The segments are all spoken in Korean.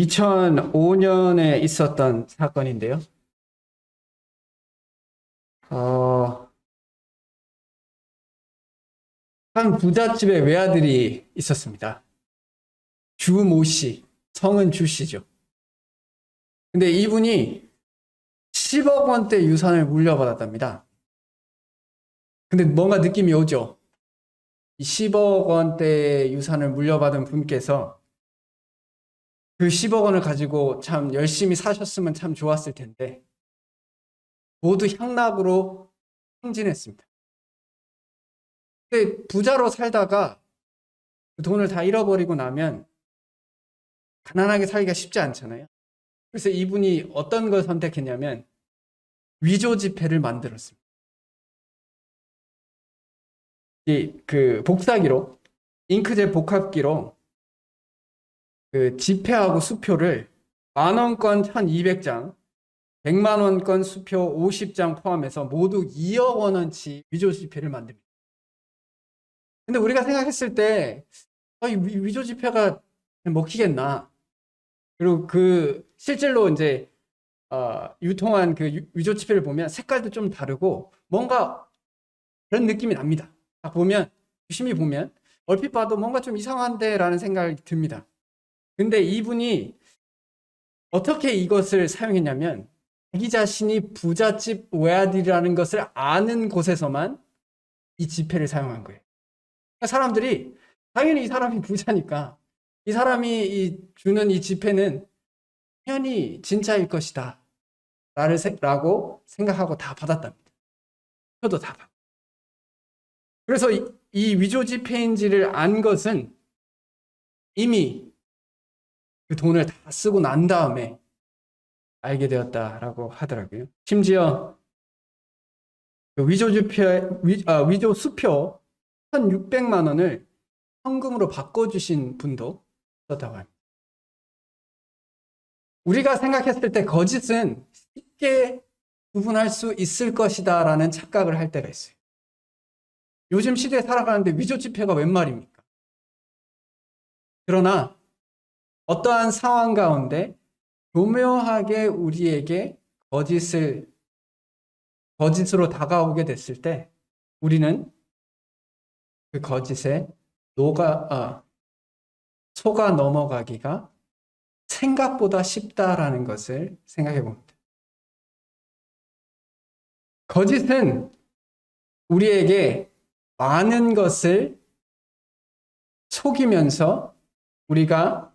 2005년에 있었던 사건인데요. 한 부잣집에 외아들이 있었습니다. 주모 씨, 성은 주 씨죠. 근데 이분이 10억 원대 유산을 물려받았답니다. 근데 뭔가 느낌이 오죠? 이 10억 원대 유산을 물려받은 분께서 그 10억 원을 가지고 참 열심히 사셨으면 참 좋았을 텐데 모두 향락으로 행진했습니다. 근데 부자로 살다가 그 돈을 다 잃어버리고 나면 가난하게 살기가 쉽지 않잖아요. 그래서 이분이 어떤 걸 선택했냐면 위조 지폐를 만들었습니다. 그 복사기로, 잉크젯 복합기로 그 지폐하고 수표를 10,000원권 1,200장, 100만원권 수표 50장 포함해서 모두 2억 원어치 위조 지폐를 만듭니다. 근데 우리가 생각했을 때 이 위조 지폐가 먹히겠나? 그리고 그 실제로 이제 유통한 그 위조 지폐를 보면 색깔도 좀 다르고 뭔가 그런 느낌이 납니다. 딱 보면 유심히 보면 얼핏 봐도 뭔가 좀 이상한데라는 생각이 듭니다. 근데 이분이 어떻게 이것을 사용했냐면 자기 자신이 부잣집 외아들이라는 것을 아는 곳에서만 이 지폐를 사용한 거예요. 그러니까 사람들이 당연히 이 사람이 부자니까 이 사람이 주는 이 지폐는 당연히 진짜일 것이다 라고 생각하고 다 받았답니다. 표도 다 받고. 그래서 이 위조 지폐인지를 안 것은 이미 그 돈을 다 쓰고 난 다음에 알게 되었다라고 하더라고요. 심지어 그 위조 수표 1,600만 원을 현금으로 바꿔주신 분도 있었다고 합니다. 우리가 생각했을 때 거짓은 쉽게 구분할 수 있을 것이다 라는 착각을 할 때가 있어요. 요즘 시대에 살아가는데 위조 지폐가 웬 말입니까? 그러나 어떠한 상황 가운데 교묘하게 우리에게 거짓으로 다가오게 됐을 때 우리는 그 거짓에 속아 넘어가기가 생각보다 쉽다라는 것을 생각해 봅니다. 거짓은 우리에게 많은 것을 속이면서 우리가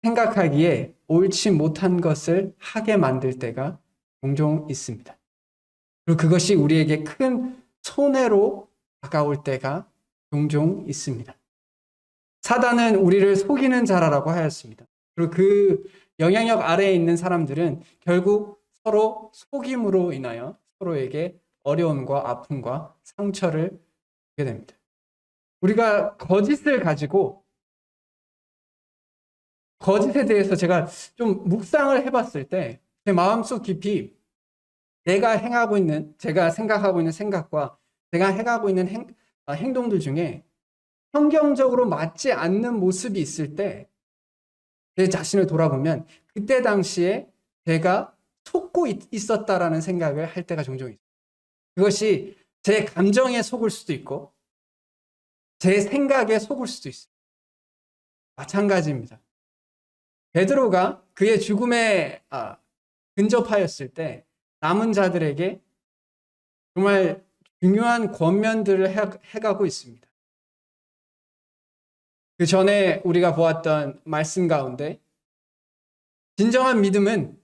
생각하기에 옳지 못한 것을 하게 만들 때가 종종 있습니다. 그리고 그것이 우리에게 큰 손해로 다가올 때가 종종 있습니다. 사단은 우리를 속이는 자라라고 하였습니다. 그리고 그 영향력 아래에 있는 사람들은 결국 서로 속임으로 인하여 서로에게 어려움과 아픔과 상처를 주게 됩니다. 우리가 거짓을 가지고 거짓에 대해서 제가 좀 묵상을 해봤을 때 제 마음속 깊이 제가 생각하고 있는 생각과 제가 해가고 있는 행동들 중에 성경적으로 맞지 않는 모습이 있을 때 제 자신을 돌아보면 그때 당시에 제가 속고 있었다라는 생각을 할 때가 종종 있어요. 그것이 제 감정에 속을 수도 있고 제 생각에 속을 수도 있어요. 마찬가지입니다. 베드로가 그의 죽음에 근접하였을 때 남은 자들에게 정말 중요한 권면들을 해가고 있습니다. 그 전에 우리가 보았던 말씀 가운데 진정한 믿음은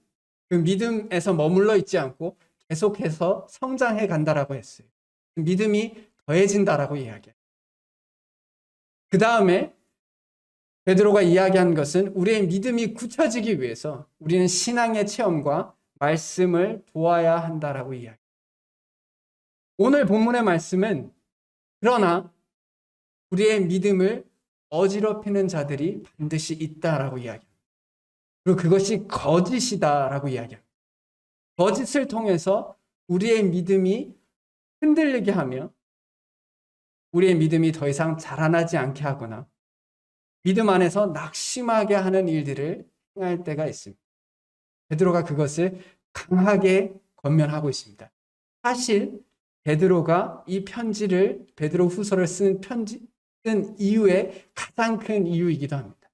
그 믿음에서 머물러 있지 않고 계속해서 성장해 간다라고 했어요. 믿음이 더해진다라고 이야기해요. 그 다음에 베드로가 이야기한 것은 우리의 믿음이 굳혀지기 위해서 우리는 신앙의 체험과 말씀을 보아야 한다라고 이야기해요. 오늘 본문의 말씀은 그러나 우리의 믿음을 어지럽히는 자들이 반드시 있다라고 이야기합니다. 그리고 그것이 거짓이다라고 이야기합니다. 거짓을 통해서 우리의 믿음이 흔들리게 하며 우리의 믿음이 더 이상 자라나지 않게 하거나 믿음 안에서 낙심하게 하는 일들을 행할 때가 있습니다. 베드로가 그것을 강하게 권면하고 있습니다. 사실 베드로가 이 편지를 베드로 후서를 쓴 이유의 가장 큰 이유이기도 합니다.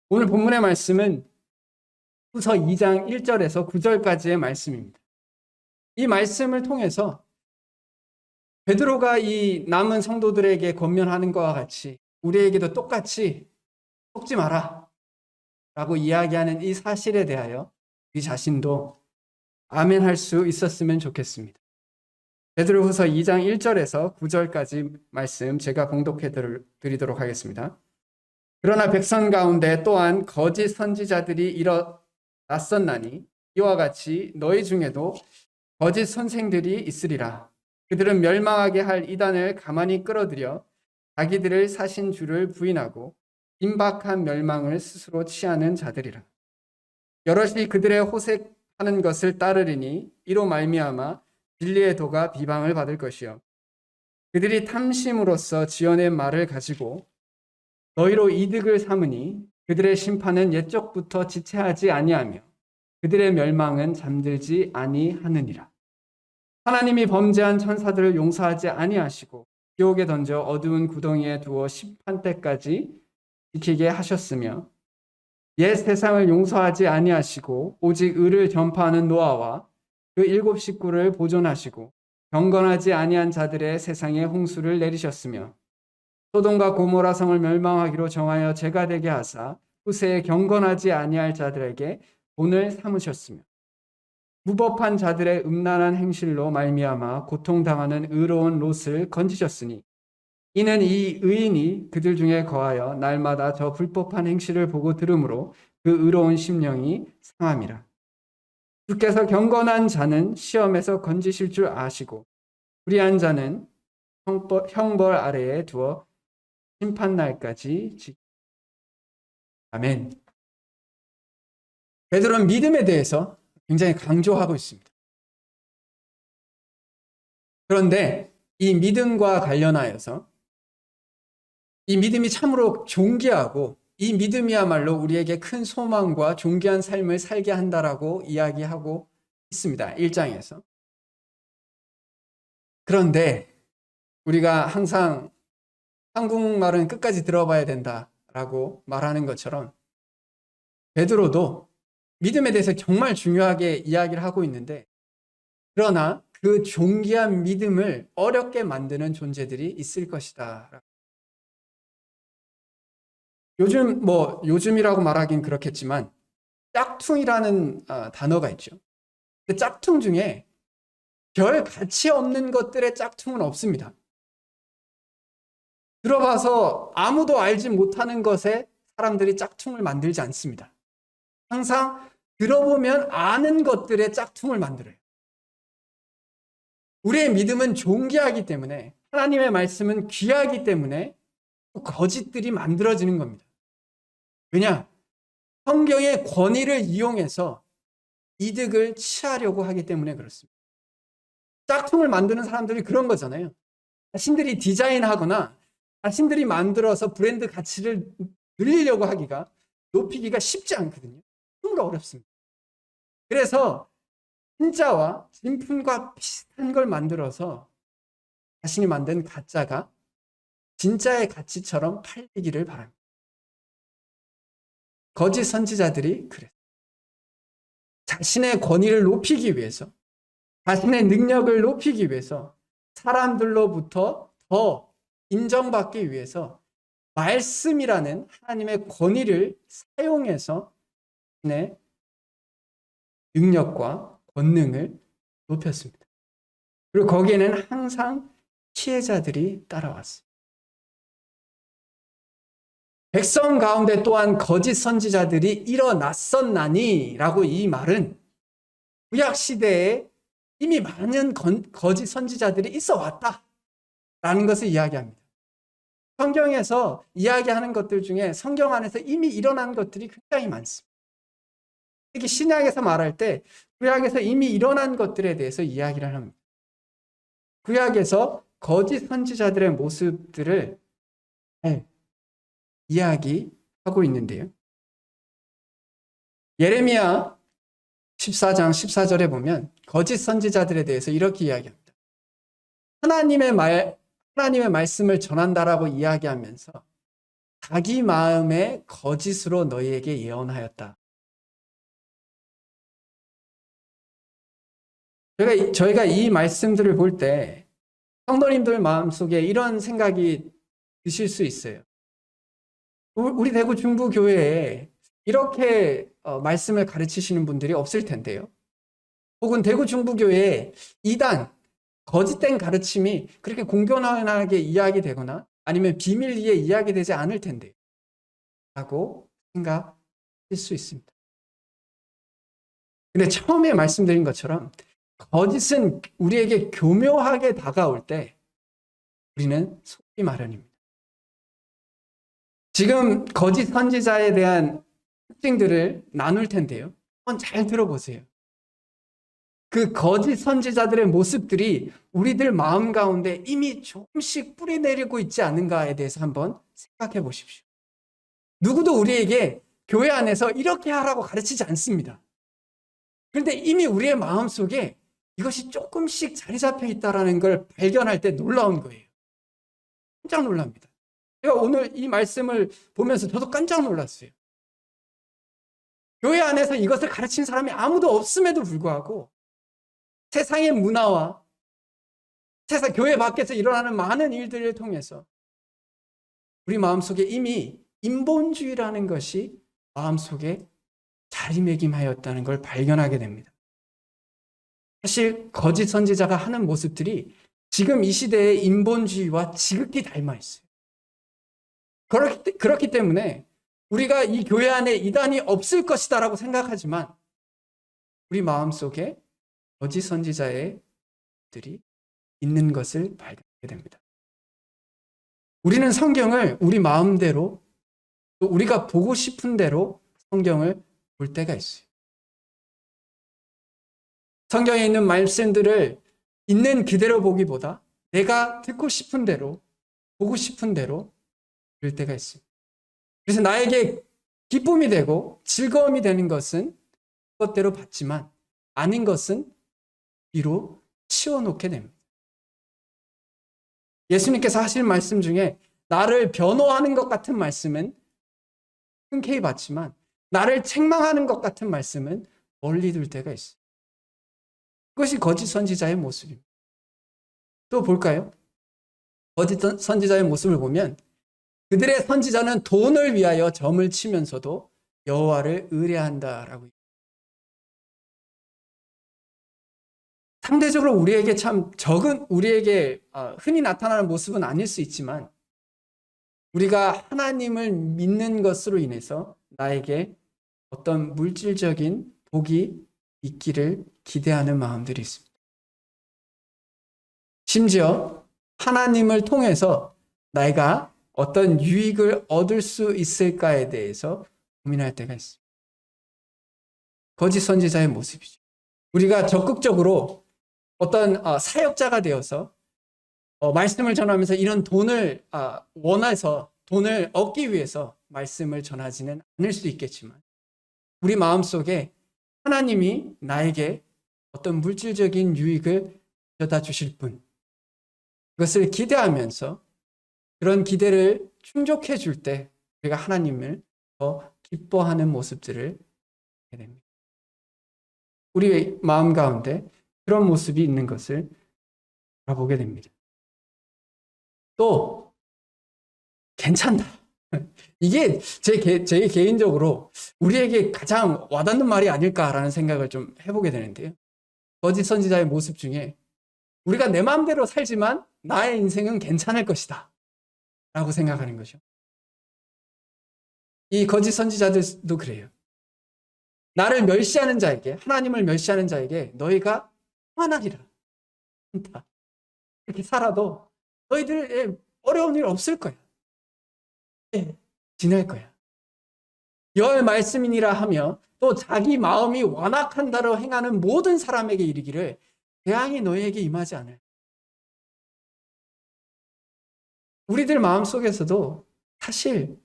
오늘 본문의 말씀은 후서 2장 1절에서 9절까지의 말씀입니다. 이 말씀을 통해서 베드로가 이 남은 성도들에게 권면하는 것과 같이 우리에게도 똑같이 속지 마라 라고 이야기하는 이 사실에 대하여 우리 자신도 아멘할 수 있었으면 좋겠습니다. 베드로후서 2장 1절에서 9절까지 말씀 제가 봉독해 드리도록 하겠습니다. 그러나 백성 가운데 또한 거짓 선지자들이 일어났었나니 이와 같이 너희 중에도 거짓 선생들이 있으리라. 그들은 멸망하게 할 이단을 가만히 끌어들여 자기들을 사신 주를 부인하고 임박한 멸망을 스스로 취하는 자들이라. 여럿이 그들의 호색하는 것을 따르리니 이로 말미암아 진리의 도가 비방을 받을 것이요 그들이 탐심으로써 지어낸 말을 가지고 너희로 이득을 삼으니 그들의 심판은 옛적부터 지체하지 아니하며 그들의 멸망은 잠들지 아니하느니라. 하나님이 범죄한 천사들을 용서하지 아니하시고 지옥에 던져 어두운 구덩이에 두어 심판 때까지 지키게 하셨으며 옛 세상을 용서하지 아니하시고 오직 의를 전파하는 노아와 그 7 식구를 보존하시고 경건하지 아니한 자들의 세상에 홍수를 내리셨으며 소돔과 고모라 성을 멸망하기로 정하여 죄가 되게 하사 후세에 경건하지 아니할 자들에게 본을 삼으셨으며 무법한 자들의 음란한 행실로 말미암아 고통당하는 의로운 롯을 건지셨으니 이는 이 의인이 그들 중에 거하여 날마다 저 불법한 행실을 보고 들으므로 그 의로운 심령이 상함이라. 주께서 경건한 자는 시험에서 건지실 줄 아시고 불의한 자는 형벌 아래에 두어 심판날까지 지키라. 아멘. 베드로는 믿음에 대해서 굉장히 강조하고 있습니다. 그런데 이 믿음과 관련하여서 이 믿음이 참으로 존귀하고 이 믿음이야말로 우리에게 큰 소망과 존귀한 삶을 살게 한다라고 이야기하고 있습니다. 1장에서. 그런데 우리가 항상 한국말은 끝까지 들어봐야 된다라고 말하는 것처럼 베드로도 믿음에 대해서 정말 중요하게 이야기를 하고 있는데 그러나 그 존귀한 믿음을 어렵게 만드는 존재들이 있을 것이다. 요즘이라고 말하긴 그렇겠지만 짝퉁이라는 단어가 있죠. 근데 짝퉁 중에 별 가치 없는 것들의 짝퉁은 없습니다. 들어봐서 아무도 알지 못하는 것에 사람들이 짝퉁을 만들지 않습니다. 항상 들어보면 아는 것들의 짝퉁을 만들어요. 우리의 믿음은 존귀하기 때문에 하나님의 말씀은 귀하기 때문에 거짓들이 만들어지는 겁니다. 왜냐? 성경의 권위를 이용해서 이득을 취하려고 하기 때문에 그렇습니다. 짝퉁을 만드는 사람들이 그런 거잖아요. 자신들이 디자인하거나 자신들이 만들어서 브랜드 가치를 늘리려고 하기가 높이기가 쉽지 않거든요. 정말 어렵습니다. 그래서 진짜와 진품과 비슷한 걸 만들어서 자신이 만든 가짜가 진짜의 가치처럼 팔리기를 바랍니다. 거짓 선지자들이 그래요. 자신의 권위를 높이기 위해서, 자신의 능력을 높이기 위해서, 사람들로부터 더 인정받기 위해서 말씀이라는 하나님의 권위를 사용해서 자신의 능력과 권능을 높였습니다. 그리고 거기에는 항상 피해자들이 따라왔습니다. 백성 가운데 또한 거짓 선지자들이 일어났었나니 라고 이 말은 구약 시대에 이미 많은 거짓 선지자들이 있어 왔다 라는 것을 이야기합니다. 성경에서 이야기하는 것들 중에 성경 안에서 이미 일어난 것들이 굉장히 많습니다. 특히 신약에서 말할 때 구약에서 이미 일어난 것들에 대해서 이야기를 합니다. 구약에서 거짓 선지자들의 모습들을 이야기하고 있는데요. 예레미야 14장 14절에 보면 거짓 선지자들에 대해서 이렇게 이야기합니다. 하나님의 말씀을 전한다라고 이야기하면서 자기 마음의 거짓으로 너희에게 예언하였다. 저희가 이 말씀들을 볼 때 성도님들 마음속에 이런 생각이 드실 수 있어요. 우리 대구 중부교회에 이렇게 말씀을 가르치시는 분들이 없을 텐데요. 혹은 대구 중부교회에 이단, 거짓된 가르침이 그렇게 공견하게 이야기되거나 아니면 비밀리에 이야기되지 않을 텐데요. 라고 생각할 수 있습니다. 근데 처음에 말씀드린 것처럼 거짓은 우리에게 교묘하게 다가올 때 우리는 속기 마련입니다. 지금 거짓 선지자에 대한 특징들을 나눌 텐데요. 한번 잘 들어보세요. 그 거짓 선지자들의 모습들이 우리들 마음 가운데 이미 조금씩 뿌리 내리고 있지 않은가에 대해서 한번 생각해 보십시오. 누구도 우리에게 교회 안에서 이렇게 하라고 가르치지 않습니다. 그런데 이미 우리의 마음 속에 이것이 조금씩 자리 잡혀 있다는 걸 발견할 때 놀라운 거예요. 깜짝 놀랍니다. 제가 오늘 이 말씀을 보면서 저도 깜짝 놀랐어요. 교회 안에서 이것을 가르치는 사람이 아무도 없음에도 불구하고 세상의 문화와 교회 밖에서 일어나는 많은 일들을 통해서 우리 마음속에 이미 인본주의라는 것이 마음속에 자리매김하였다는 걸 발견하게 됩니다. 사실 거짓 선지자가 하는 모습들이 지금 이 시대의 인본주의와 지극히 닮아 있어요. 그렇기 때문에 우리가 이 교회 안에 이단이 없을 것이다라고 생각하지만 우리 마음속에 거짓 선지자의 들이 있는 것을 발견하게 됩니다. 우리는 성경을 우리 마음대로 또 우리가 보고 싶은 대로 성경을 볼 때가 있어요. 성경에 있는 말씀들을 있는 그대로 보기보다 내가 듣고 싶은 대로 보고 싶은 대로 볼 때가 있습니다. 그래서 나에게 기쁨이 되고 즐거움이 되는 것은 그것대로 받지만 아닌 것은 뒤로 치워놓게 됩니다. 예수님께서 하실 말씀 중에 나를 변호하는 것 같은 말씀은 흔쾌히 받지만 나를 책망하는 것 같은 말씀은 멀리 둘 때가 있어요. 그것이 거짓 선지자의 모습입니다. 또 볼까요? 거짓 선지자의 모습을 보면 그들의 선지자는 돈을 위하여 점을 치면서도 여호와를 의뢰한다라고. 상대적으로 우리에게 참 적은 우리에게 흔히 나타나는 모습은 아닐 수 있지만 우리가 하나님을 믿는 것으로 인해서 나에게 어떤 물질적인 복이 있기를 기대하는 마음들이 있습니다. 심지어 하나님을 통해서 내가 어떤 유익을 얻을 수 있을까에 대해서 고민할 때가 있습니다. 거짓 선지자의 모습이죠. 우리가 적극적으로 어떤 사역자가 되어서 말씀을 전하면서 이런 돈을 원해서 돈을 얻기 위해서 말씀을 전하지는 않을 수 있겠지만 우리 마음속에 하나님이 나에게 어떤 물질적인 유익을 가져다 주실 분, 그것을 기대하면서 그런 기대를 충족해 줄 때 우리가 하나님을 더 기뻐하는 모습들을 보게 됩니다. 우리 마음 가운데 그런 모습이 있는 것을 알아보게 됩니다. 또 괜찮다. 이게 제 개인적으로 우리에게 가장 와닿는 말이 아닐까라는 생각을 좀 해보게 되는데요. 거짓 선지자의 모습 중에 우리가 내 마음대로 살지만 나의 인생은 괜찮을 것이다 라고 생각하는 거죠. 이 거짓 선지자들도 그래요. 나를 멸시하는 자에게, 하나님을 멸시하는 자에게 너희가 평안하리라. 이렇게 살아도 너희들의 어려운 일 없을 거야. 지낼 거야. 여호와의 말씀이니라 하며 또 자기 마음이 완악한다로 행하는 모든 사람에게 이르기를 재앙이 너희에게 임하지 않을. 우리들 마음속에서도 사실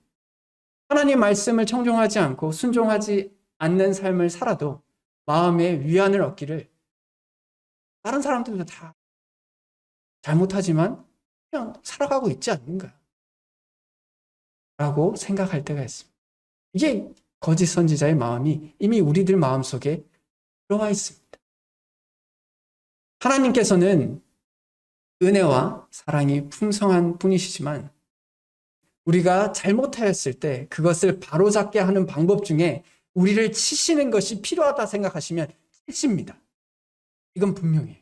하나님 말씀을 청종하지 않고 순종하지 않는 삶을 살아도 마음의 위안을 얻기를 다른 사람들도 다 잘못하지만 그냥 살아가고 있지 않는가 라고 생각할 때가 있습니다. 이게 거짓 선지자의 마음이 이미 우리들 마음속에 들어와 있습니다. 하나님께서는 은혜와 사랑이 풍성한 분이시지만 우리가 잘못하였을 때 그것을 바로잡게 하는 방법 중에 우리를 치시는 것이 필요하다 생각하시면 치십니다. 이건 분명해요.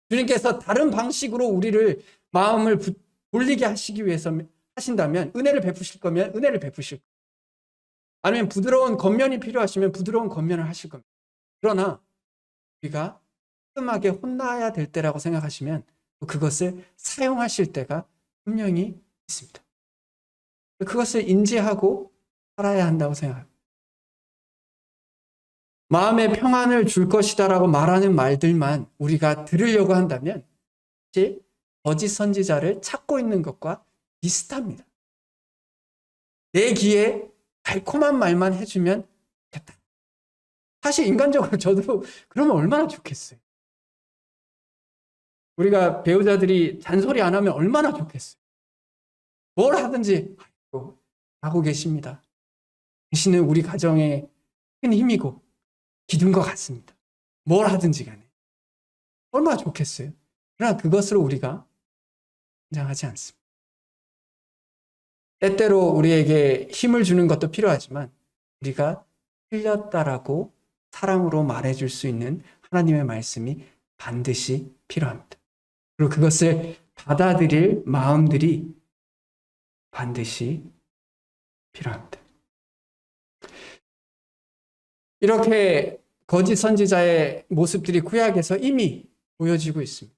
주님께서 다른 방식으로 우리를 마음을 돌리게 하시기 위해서 하신다면 은혜를 베푸실 거면 은혜를 베푸실 거예요. 아니면 부드러운 겉면이 필요하시면 부드러운 겉면을 하실 겁니다. 그러나 우리가 깔끔하게 혼나야 될 때라고 생각하시면 그것을 사용하실 때가 분명히 있습니다. 그것을 인지하고 살아야 한다고 생각합니다. 마음의 평안을 줄 것이다라고 말하는 말들만 우리가 들으려고 한다면 사실 거짓 선지자를 찾고 있는 것과 비슷합니다. 내 귀에 달콤한 말만 해주면 됐다. 사실 인간적으로 저도 그러면 얼마나 좋겠어요. 우리가 배우자들이 잔소리 안 하면 얼마나 좋겠어요. 뭘 하든지 하고 계십니다. 당신은 우리 가정의 큰 힘이고 기둥과 같습니다. 뭘 하든지 간에. 얼마나 좋겠어요. 그러나 그것으로 우리가 긴장하지 않습니다. 때때로 우리에게 힘을 주는 것도 필요하지만 우리가 틀렸다라고 사랑으로 말해줄 수 있는 하나님의 말씀이 반드시 필요합니다. 그리고 그것을 받아들일 마음들이 반드시 필요합니다. 이렇게 거짓 선지자의 모습들이 구약에서 이미 보여지고 있습니다.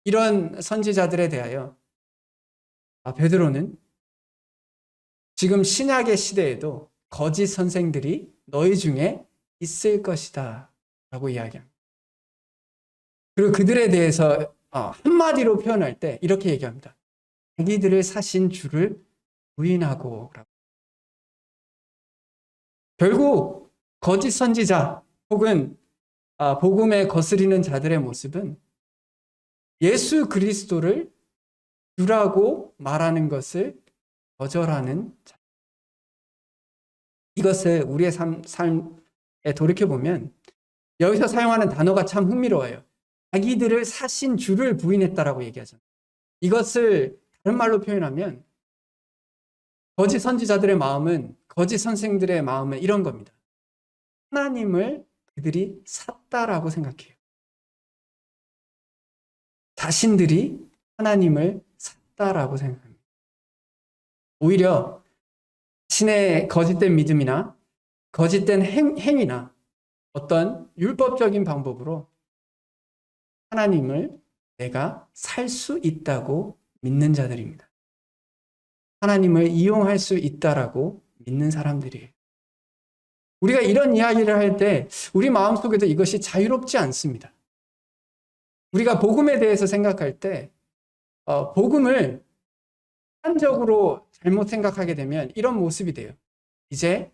이런 선지자들에 대하여 베드로는 지금 신약의 시대에도 거짓 선생들이 너희 중에 있을 것이다 라고 이야기합니다. 그리고 그들에 대해서 한마디로 표현할 때 이렇게 얘기합니다. 자기들을 사신 주를 부인하고. 결국 거짓 선지자 혹은 복음에 거스리는 자들의 모습은 예수 그리스도를 주라고 말하는 것을 거절하는 자. 이것을 우리의 삶에 돌이켜보면 여기서 사용하는 단어가 참 흥미로워요. 자기들을 사신 주를 부인했다라고 얘기하잖아요. 이것을 다른 말로 표현하면 거짓 선지자들의 마음은, 거짓 선생들의 마음은 이런 겁니다. 하나님을 그들이 샀다라고 생각해요. 자신들이 하나님을 샀다라고 생각합니다. 오히려 자신의 거짓된 믿음이나 거짓된 행위나 어떤 율법적인 방법으로 하나님을 내가 살 수 있다고 믿는 자들입니다. 하나님을 이용할 수 있다라고 믿는 사람들이에요. 우리가 이런 이야기를 할 때 우리 마음속에도 이것이 자유롭지 않습니다. 우리가 복음에 대해서 생각할 때 복음을 한적으로 잘못 생각하게 되면 이런 모습이 돼요. 이제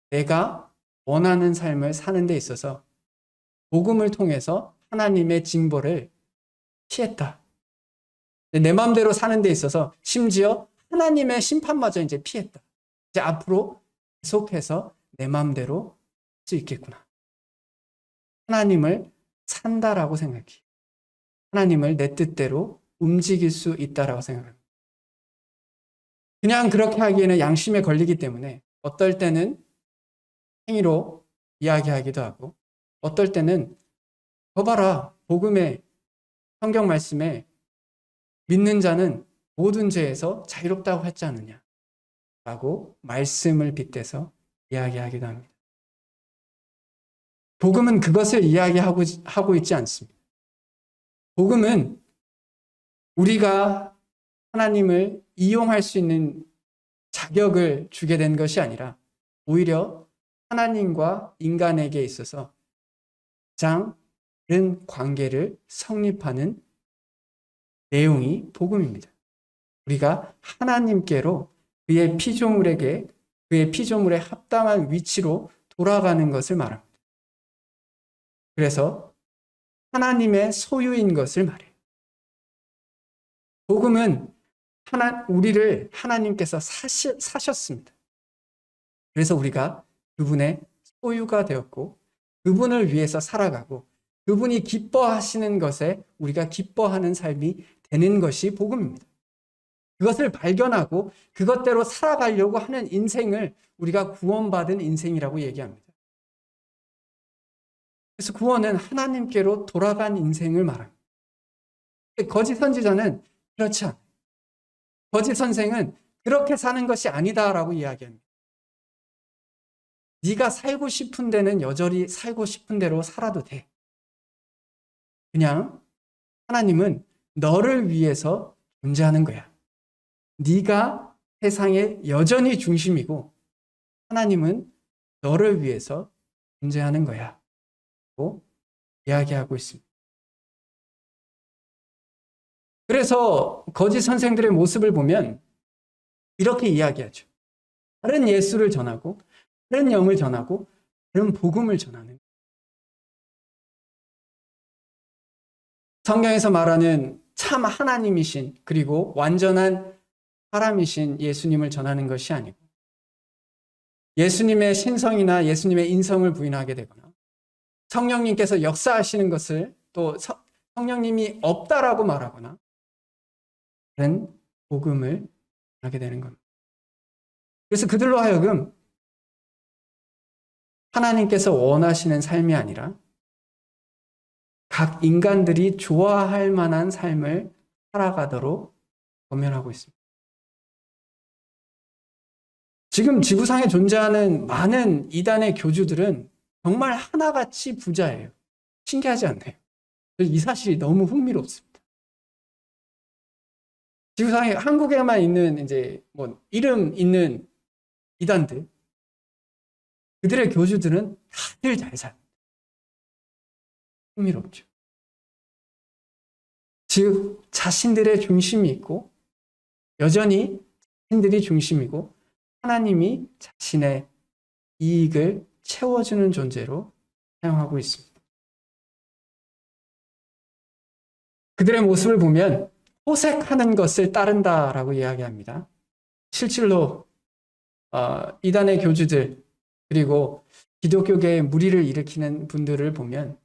내가 원하는 삶을 사는 데 있어서 복음을 통해서 하나님의 징벌을 피했다. 내 마음대로 사는 데 있어서 심지어 하나님의 심판마저 이제 피했다. 이제 앞으로 계속해서 내 마음대로 할 수 있겠구나. 하나님을 산다라고 생각해. 하나님을 내 뜻대로 움직일 수 있다라고 생각합니다. 그냥 그렇게 하기에는 양심에 걸리기 때문에 어떨 때는 행위로 이야기하기도 하고 어떨 때는 봐라 복음의 성경 말씀에 믿는 자는 모든 죄에서 자유롭다고 했지 않느냐 라고 말씀을 빗대서 이야기하기도 합니다. 복음은 그것을 이야기하고 있지 않습니다. 복음은 우리가 하나님을 이용할 수 있는 자격을 주게 된 것이 아니라 오히려 하나님과 인간에게 있어서 가장 다른 관계를 성립하는 내용이 복음입니다. 우리가 하나님께로 그의 피조물에 합당한 위치로 돌아가는 것을 말합니다. 그래서 하나님의 소유인 것을 말해요. 복음은 우리를 하나님께서 사셨습니다. 그래서 우리가 그분의 소유가 되었고 그분을 위해서 살아가고 그분이 기뻐하시는 것에 우리가 기뻐하는 삶이 되는 것이 복음입니다. 그것을 발견하고 그것대로 살아가려고 하는 인생을 우리가 구원받은 인생이라고 얘기합니다. 그래서 구원은 하나님께로 돌아간 인생을 말합니다. 거짓 선지자는 그렇지 않아요. 거짓 선생은 그렇게 사는 것이 아니다라고 이야기합니다. 네가 살고 싶은 데는 여전히 살고 싶은 대로 살아도 돼. 그냥 하나님은 너를 위해서 존재하는 거야. 네가 세상의 여전히 중심이고 하나님은 너를 위해서 존재하는 거야. 라고 이야기하고 있습니다. 그래서 거짓 선생들의 모습을 보면 이렇게 이야기하죠. 다른 예수를 전하고 다른 영을 전하고 다른 복음을 전하는 성경에서 말하는 참 하나님이신 그리고 완전한 사람이신 예수님을 전하는 것이 아니고 예수님의 신성이나 예수님의 인성을 부인하게 되거나 성령님께서 역사하시는 것을 또 성령님이 없다라고 말하거나 다른 복음을 하게 되는 겁니다. 그래서 그들로 하여금 하나님께서 원하시는 삶이 아니라 각 인간들이 좋아할 만한 삶을 살아가도록 권면하고 있습니다. 지금 지구상에 존재하는 많은 이단의 교주들은 정말 하나같이 부자예요. 신기하지 않나요? 이 사실이 너무 흥미롭습니다. 지구상에 한국에만 있는 이제 이름 있는 이단들, 그들의 교주들은 다들 잘 삽니다. 흥미롭죠. 즉 자신들의 중심이 있고 여전히 자신들이 중심이고 하나님이 자신의 이익을 채워주는 존재로 사용하고 있습니다. 그들의 모습을 보면 호색하는 것을 따른다라고 이야기합니다. 실질로 이단의 교주들 그리고 기독교계의 무리를 일으키는 분들을 보면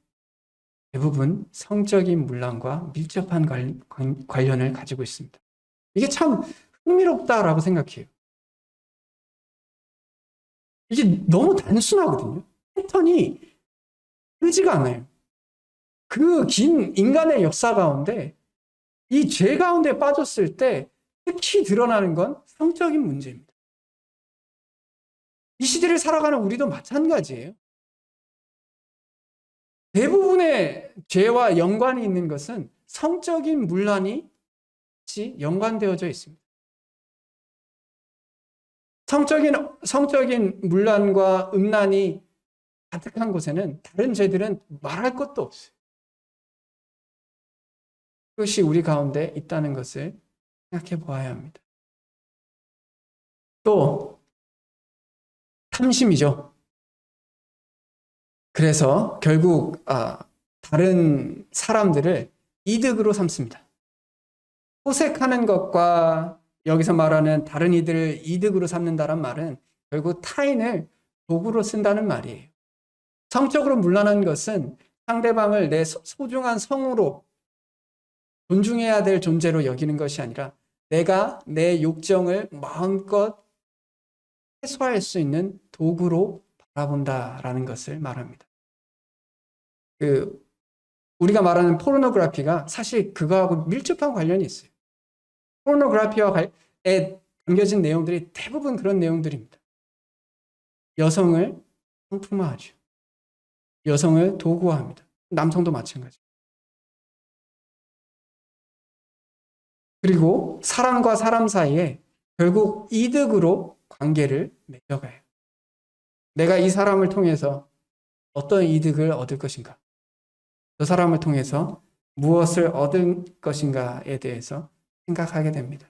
대부분 성적인 문란과 밀접한 관련을 가지고 있습니다. 이게 참 흥미롭다라고 생각해요. 이게 너무 단순하거든요. 패턴이 크지가 않아요. 그 긴 인간의 역사 가운데 이 죄 가운데 빠졌을 때 특히 드러나는 건 성적인 문제입니다. 이 시대를 살아가는 우리도 마찬가지예요. 대부분의 죄와 연관이 있는 것은 성적인 문란이 같이 연관되어져 있습니다. 성적인 문란과 음란이 가득한 곳에는 다른 죄들은 말할 것도 없어요. 그것이 우리 가운데 있다는 것을 생각해 보아야 합니다. 또 탐심이죠. 그래서 결국 다른 사람들을 이득으로 삼습니다. 호색하는 것과 여기서 말하는 다른 이들을 이득으로 삼는다는 말은 결국 타인을 도구로 쓴다는 말이에요. 성적으로 문란한 것은 상대방을 내 소중한 성으로 존중해야 될 존재로 여기는 것이 아니라 내가 내 욕정을 마음껏 해소할 수 있는 도구로 바라본다라는 것을 말합니다. 우리가 말하는 포르노그래피가 사실 그거하고 밀접한 관련이 있어요. 포르노그래피에 담겨진 내용들이 대부분 그런 내용들입니다. 여성을 상품화하죠. 여성을 도구화합니다. 남성도 마찬가지. 그리고 사람과 사람 사이에 결국 이득으로 관계를 맺어가요. 내가 이 사람을 통해서 어떤 이득을 얻을 것인가? 저 사람을 통해서 무엇을 얻을 것인가에 대해서 생각하게 됩니다.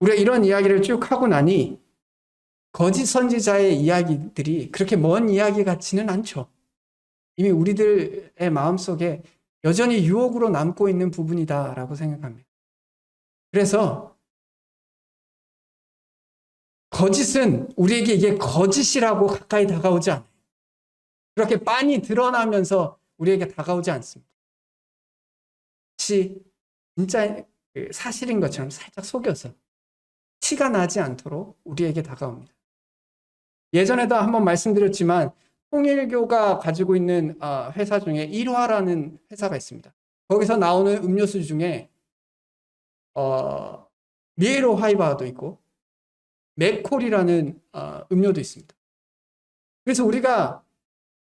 우리가 이런 이야기를 쭉 하고 나니 거짓 선지자의 이야기들이 그렇게 먼 이야기 같지는 않죠. 이미 우리들의 마음속에 여전히 유혹으로 남고 있는 부분이다라고 생각합니다. 그래서 거짓은 우리에게 이게 거짓이라고 가까이 다가오지 않아요. 그렇게 빤히 드러나면서 우리에게 다가오지 않습니다. 마치 진짜 사실인 것처럼 살짝 속여서 티가 나지 않도록 우리에게 다가옵니다. 예전에도 한번 말씀드렸지만 통일교가 가지고 있는 회사 중에 일화라는 회사가 있습니다. 거기서 나오는 음료수 중에 미에로 하이바도 있고 맥콜이라는 음료도 있습니다. 그래서 우리가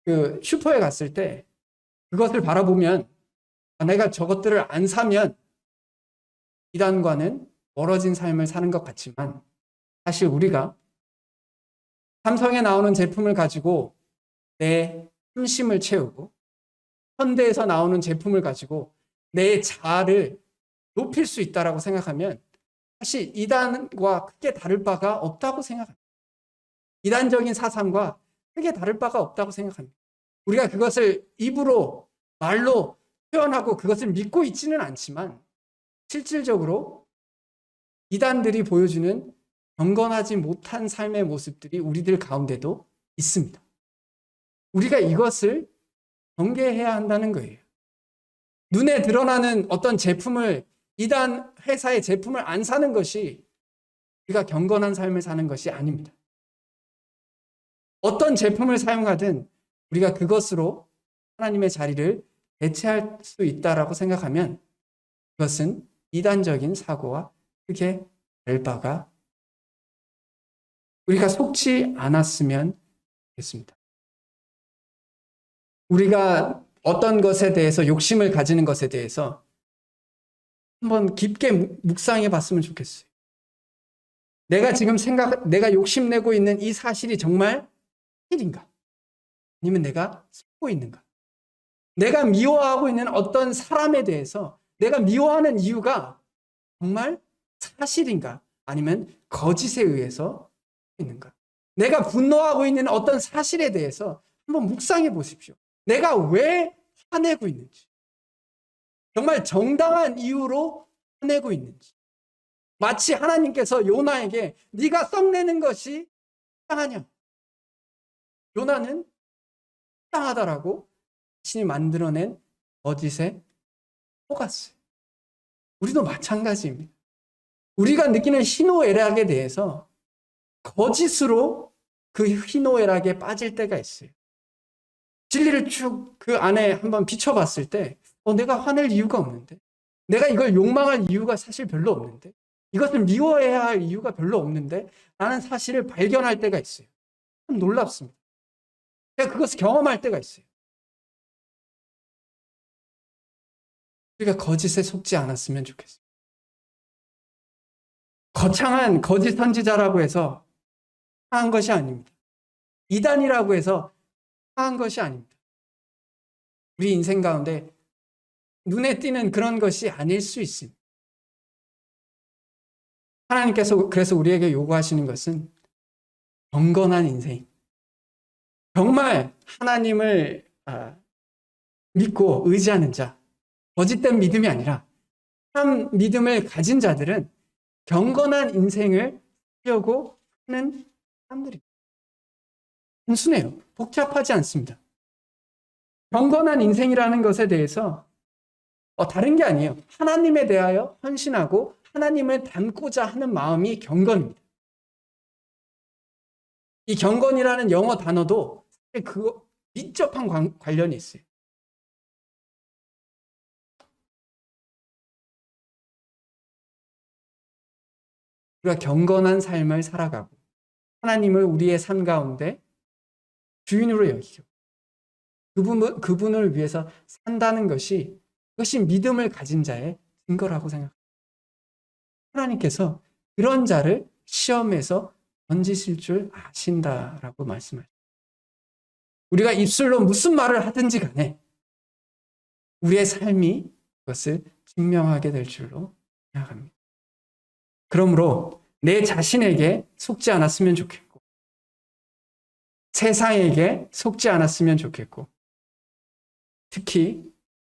그 슈퍼에 갔을 때 그것을 바라보면 내가 저것들을 안 사면 이단과는 멀어진 삶을 사는 것 같지만 사실 우리가 삼성에 나오는 제품을 가지고 내 심심을 채우고 현대에서 나오는 제품을 가지고 내 자아를 높일 수 있다고 생각하면 사실 이단과 크게 다를 바가 없다고 생각합니다. 이단적인 사상과 크게 다를 바가 없다고 생각합니다. 우리가 그것을 입으로 말로 표현하고 그것을 믿고 있지는 않지만 실질적으로 이단들이 보여주는 경건하지 못한 삶의 모습들이 우리들 가운데도 있습니다. 우리가 이것을 경계해야 한다는 거예요. 눈에 드러나는 어떤 제품을 이단 회사의 제품을 안 사는 것이 우리가 경건한 삶을 사는 것이 아닙니다. 어떤 제품을 사용하든 우리가 그것으로 하나님의 자리를 대체할 수 있다라고 생각하면 그것은 이단적인 사고와 크게 될 바가 우리가 속지 않았으면 좋겠습니다. 우리가 어떤 것에 대해서 욕심을 가지는 것에 대해서 한번 깊게 묵상해 봤으면 좋겠어요. 내가 욕심내고 있는 이 사실이 정말 사실인가? 아니면 내가 속고 있는가? 내가 미워하고 있는 어떤 사람에 대해서 내가 미워하는 이유가 정말 사실인가? 아니면 거짓에 의해서 있는가? 내가 분노하고 있는 어떤 사실에 대해서 한번 묵상해 보십시오. 내가 왜 화내고 있는지. 정말 정당한 이유로 화내고 있는지. 마치 하나님께서 요나에게 네가 썩내는 것이 합당하냐? 요나는 합당하다라고 신이 만들어낸 거짓에 속았어요. 우리도 마찬가지입니다. 우리가 느끼는 희노애락에 대해서 거짓으로 그 희노애락에 빠질 때가 있어요. 진리를 쭉 그 안에 한번 비춰봤을 때 내가 화낼 이유가 없는데, 내가 이걸 욕망할 이유가 사실 별로 없는데, 이것을 미워해야 할 이유가 별로 없는데 라는 사실을 발견할 때가 있어요. 참 놀랍습니다. 제가 그것을 경험할 때가 있어요. 우리가 거짓에 속지 않았으면 좋겠어요. 거창한 거짓 선지자라고 해서 상한 것이 아닙니다. 이단이라고 해서 상한 것이 아닙니다. 우리 인생 가운데 눈에 띄는 그런 것이 아닐 수 있습니다. 하나님께서 그래서 우리에게 요구하시는 것은 경건한 인생. 정말 하나님을 믿고 의지하는 자, 거짓된 믿음이 아니라 참 믿음을 가진 자들은 경건한 인생을 살려고 하는 사람들입니다. 단순해요. 복잡하지 않습니다. 경건한 인생이라는 것에 대해서 다른 게 아니에요. 하나님에 대하여 헌신하고 하나님을 닮고자 하는 마음이 경건입니다. 이 경건이라는 영어 단어도 사실 그 밀접한 관련이 있어요. 우리가 경건한 삶을 살아가고 하나님을 우리의 삶 가운데 주인으로 여기고 그분을 위해서 산다는 것이 그것이 믿음을 가진 자의 증거라고 생각합니다. 하나님께서 그런 자를 시험에서 던지실 줄 아신다라고 말씀하십니다. 우리가 입술로 무슨 말을 하든지 간에 우리의 삶이 그것을 증명하게 될 줄로 생각합니다. 그러므로 내 자신에게 속지 않았으면 좋겠고 세상에게 속지 않았으면 좋겠고, 특히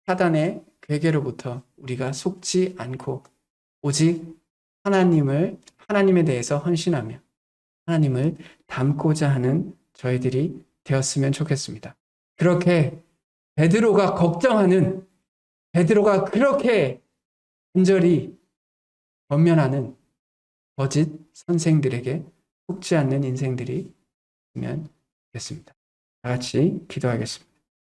사단의 괴계로부터 우리가 속지 않고 오직 하나님에 대해서 헌신하며 하나님을 닮고자 하는 저희들이 되었으면 좋겠습니다. 그렇게 베드로가 걱정하는, 베드로가 그렇게 간절히 권면하는 거짓 선생들에게 속지 않는 인생들이 되면 좋겠습니다. 다 같이 기도하겠습니다.